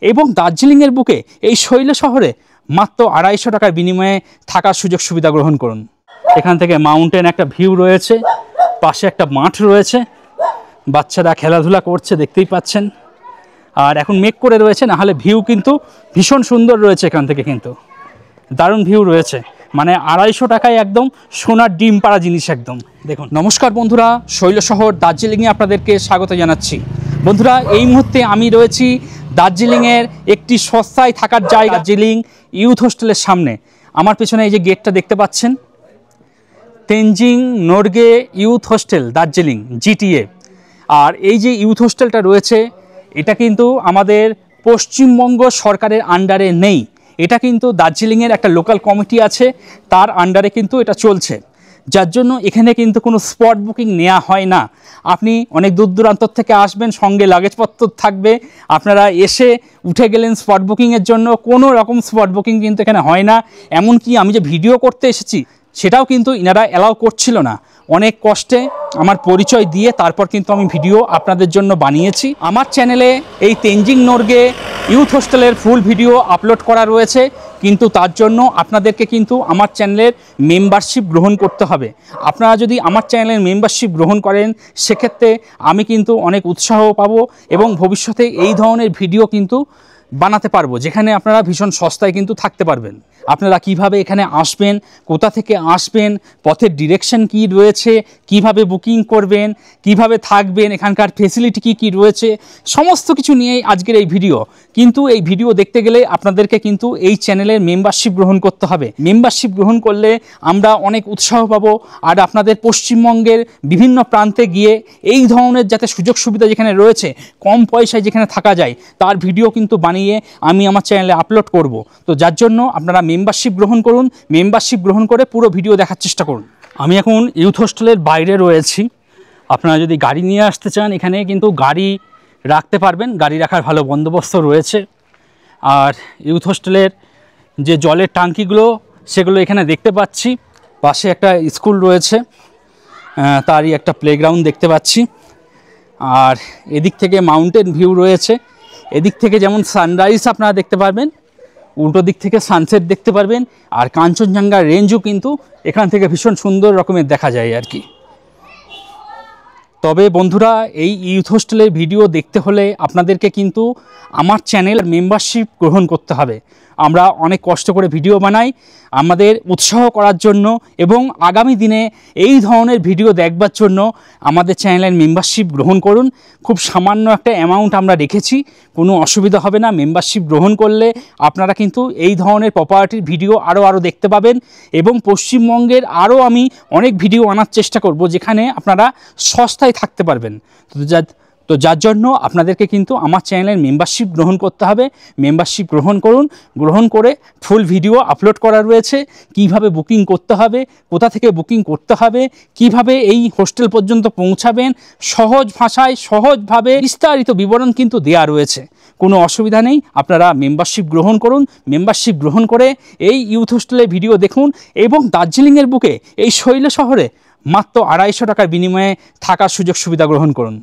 এবং দার্জিলিংয়ের বুকে এই শৈল শহরে মাত্র 250 টাকার বিনিময়ে থাকার সুযোগ সুবিধা গ্রহণ করুন। এখান থেকে মাউন্টেন একটা ভিউ রয়েছে, পাশে একটা মাঠ রয়েছে, বাচ্চারা খেলাধুলা করছে দেখতেই পাচ্ছেন। আর এখন মেঘ করে রয়েছে, না হলে ভিউ কিন্তু ভীষণ সুন্দর রয়েছে। এখান থেকে কিন্তু দারুণ ভিউ রয়েছে, মানে 250 টাকায় একদম সোনার ডিম পাড়া জিনিস একদম। দেখুন, নমস্কার বন্ধুরা, শৈল শহর দার্জিলিংয়ে আপনাদেরকে স্বাগত জানাচ্ছি। বন্ধুরা, এই মুহূর্তে আমি রয়েছি দার্জিলিংয়ের একটি সস্তায় থাকার জায়গা, দার্জিলিং ইউথ হোস্টেলের সামনে। আমার পেছনে এই যে গেটটা দেখতে পাচ্ছেন, Tenzing Norgay youth hostel Darjeeling GTA. আর এই যে ইউথ হোস্টেলটা রয়েছে, এটা কিন্তু আমাদের পশ্চিমবঙ্গ সরকারের আন্ডারে নেই, এটা কিন্তু দার্জিলিংয়ের একটা লোকাল কমিটি আছে, তার আন্ডারে কিন্তু এটা চলছে। যার জন্য এখানে কিন্তু কোনো স্পট বুকিং নেওয়া হয় না। আপনি অনেক দূর দূরান্ত থেকে আসবেন, সঙ্গে লাগেজপত্র থাকবে, আপনারা এসে উঠে গেলেন স্পট বুকিংয়ের জন্য। কোনো রকম স্পট বুকিং কিন্তু এখানে হয় না। এমনকি আমি যে ভিডিও করতে এসেছি সেটাও কিন্তু ইনারা অ্যালাউ করছিল না। অনেক কষ্টে আমার পরিচয় দিয়ে তারপর কিন্তু আমি ভিডিও আপনাদের জন্য বানিয়েছি। আমার চ্যানেলে এই তেনজিং নোরগে ইউথ হোস্টেলের ফুল ভিডিও আপলোড করা রয়েছে, কিন্তু তার জন্য আপনাদেরকে কিন্তু আমার চ্যানেলের মেম্বারশিপ গ্রহণ করতে হবে। আপনারা যদি আমার চ্যানেলের মেম্বারশিপ গ্রহণ করেন, সেক্ষেত্রে আমি কিন্তু অনেক উৎসাহ পাবো এবং ভবিষ্যতে এই ধরনের ভিডিও কিন্তু বানাতে পারবো, যেখানে আপনারা ভীষণ সস্তায় কিন্তু থাকতে পারবেন। আপনারা কিভাবে এখানে আসবেন, কোথা থেকে আসবেন, পথের ডিরেকশন কি রয়েছে, কিভাবে বুকিং করবেন, কিভাবে থাকবেন, এখানকার ফেসিলিটি কি কি রয়েছে, সমস্ত কিছু নিয়েই আজকের এই ভিডিও। কিন্তু এই ভিডিও দেখতে গেলে আপনাদেরকে কিন্তু এই চ্যানেলের মেম্বারশিপ গ্রহণ করতে হবে। মেম্বারশিপ গ্রহণ করলে আমরা অনেক উৎসাহ পাবো, আর আপনাদের পশ্চিমবঙ্গের বিভিন্ন প্রান্তে গিয়ে এই ধরনের যাতে সুযোগ সুবিধা যেখানে রয়েছে, কম পয়সায় যেখানে থাকা যায়, তার ভিডিও কিন্তু বানিয়ে আমি আমার চ্যানেলে আপলোড করব। তো যার জন্য আপনারা মেম্বারশিপ গ্রহণ করুন, মেম্বারশিপ গ্রহণ করে পুরো ভিডিও দেখার চেষ্টা করুন। আমি এখন ইউথ হোস্টেলের বাইরে রয়েছি। আপনারা যদি গাড়ি নিয়ে আসতে চান, এখানে কিন্তু গাড়ি রাখতে পারবেন, গাড়ি রাখার ভালো বন্দোবস্ত রয়েছে। আর ইউথ হোস্টেলের যে জলের ট্যাঙ্কিগুলো, সেগুলো এখানে দেখতে পাচ্ছি। পাশে একটা স্কুল রয়েছে, তারই একটা প্লেগ্রাউন্ড দেখতে পাচ্ছি। আর এদিক থেকে মাউন্টেন ভিউ রয়েছে। এদিক থেকে যেমন সানরাইজ আপনারা দেখতে পারবেন, উল্টো দিক থেকে সানসেট দেখতে পারবেন। আর কাঞ্চনজঙ্ঘা রেঞ্জও কিন্তু এখান থেকে ভীষণ সুন্দর রকমের দেখা যায় আর কি। তবে বন্ধুরা, এই ইউথ হোস্টেলের ভিডিও দেখতে হলে আপনাদেরকে কিন্তু আমার চ্যানেল মেম্বারশিপ গ্রহণ করতে হবে। আমরা অনেক কষ্ট করে ভিডিও বানাই আমাদের উৎসাহ করার জন্য, এবং আগামী দিনে এই ধরনের ভিডিও দেখবার জন্য আমাদের চ্যানেলের মেম্বারশিপ গ্রহণ করুন। খুব সামান্য একটা অ্যামাউন্ট আমরা রেখেছি, কোনো অসুবিধা হবে না। মেম্বারশিপ গ্রহণ করলে আপনারা কিন্তু এই ধরনের প্রপার্টির ভিডিও আরও দেখতে পাবেন, এবং পশ্চিমবঙ্গের আরও আমি অনেক ভিডিও আনার চেষ্টা করব, যেখানে আপনারা সস্তায় থাকতে পারবেন। তো যার জন্য আপনাদেরকে কিন্তু আমার চ্যানেলের মেম্বারশিপ গ্রহণ করতে হবে। মেম্বারশিপ গ্রহণ করুন, গ্রহণ করে ফুল ভিডিও আপলোড করা রয়েছে, কিভাবে বুকিং করতে হবে, কোথা থেকে বুকিং করতে হবে, কিভাবে এই হোস্টেল পর্যন্ত পৌঁছাবেন, সহজ ভাষায় সহজভাবে বিস্তারিত বিবরণ কিন্তু দেয়া রয়েছে। কোনো অসুবিধা নেই, আপনারা মেম্বারশিপ গ্রহণ করুন। মেম্বারশিপ গ্রহণ করে এই ইউথ হোস্টেলের ভিডিও দেখুন, এবং দার্জিলিংয়ের বুকে এই শৈল শহরে মাত্র 250 টাকার বিনিময়ে থাকার সুযোগ সুবিধা গ্রহণ করুন।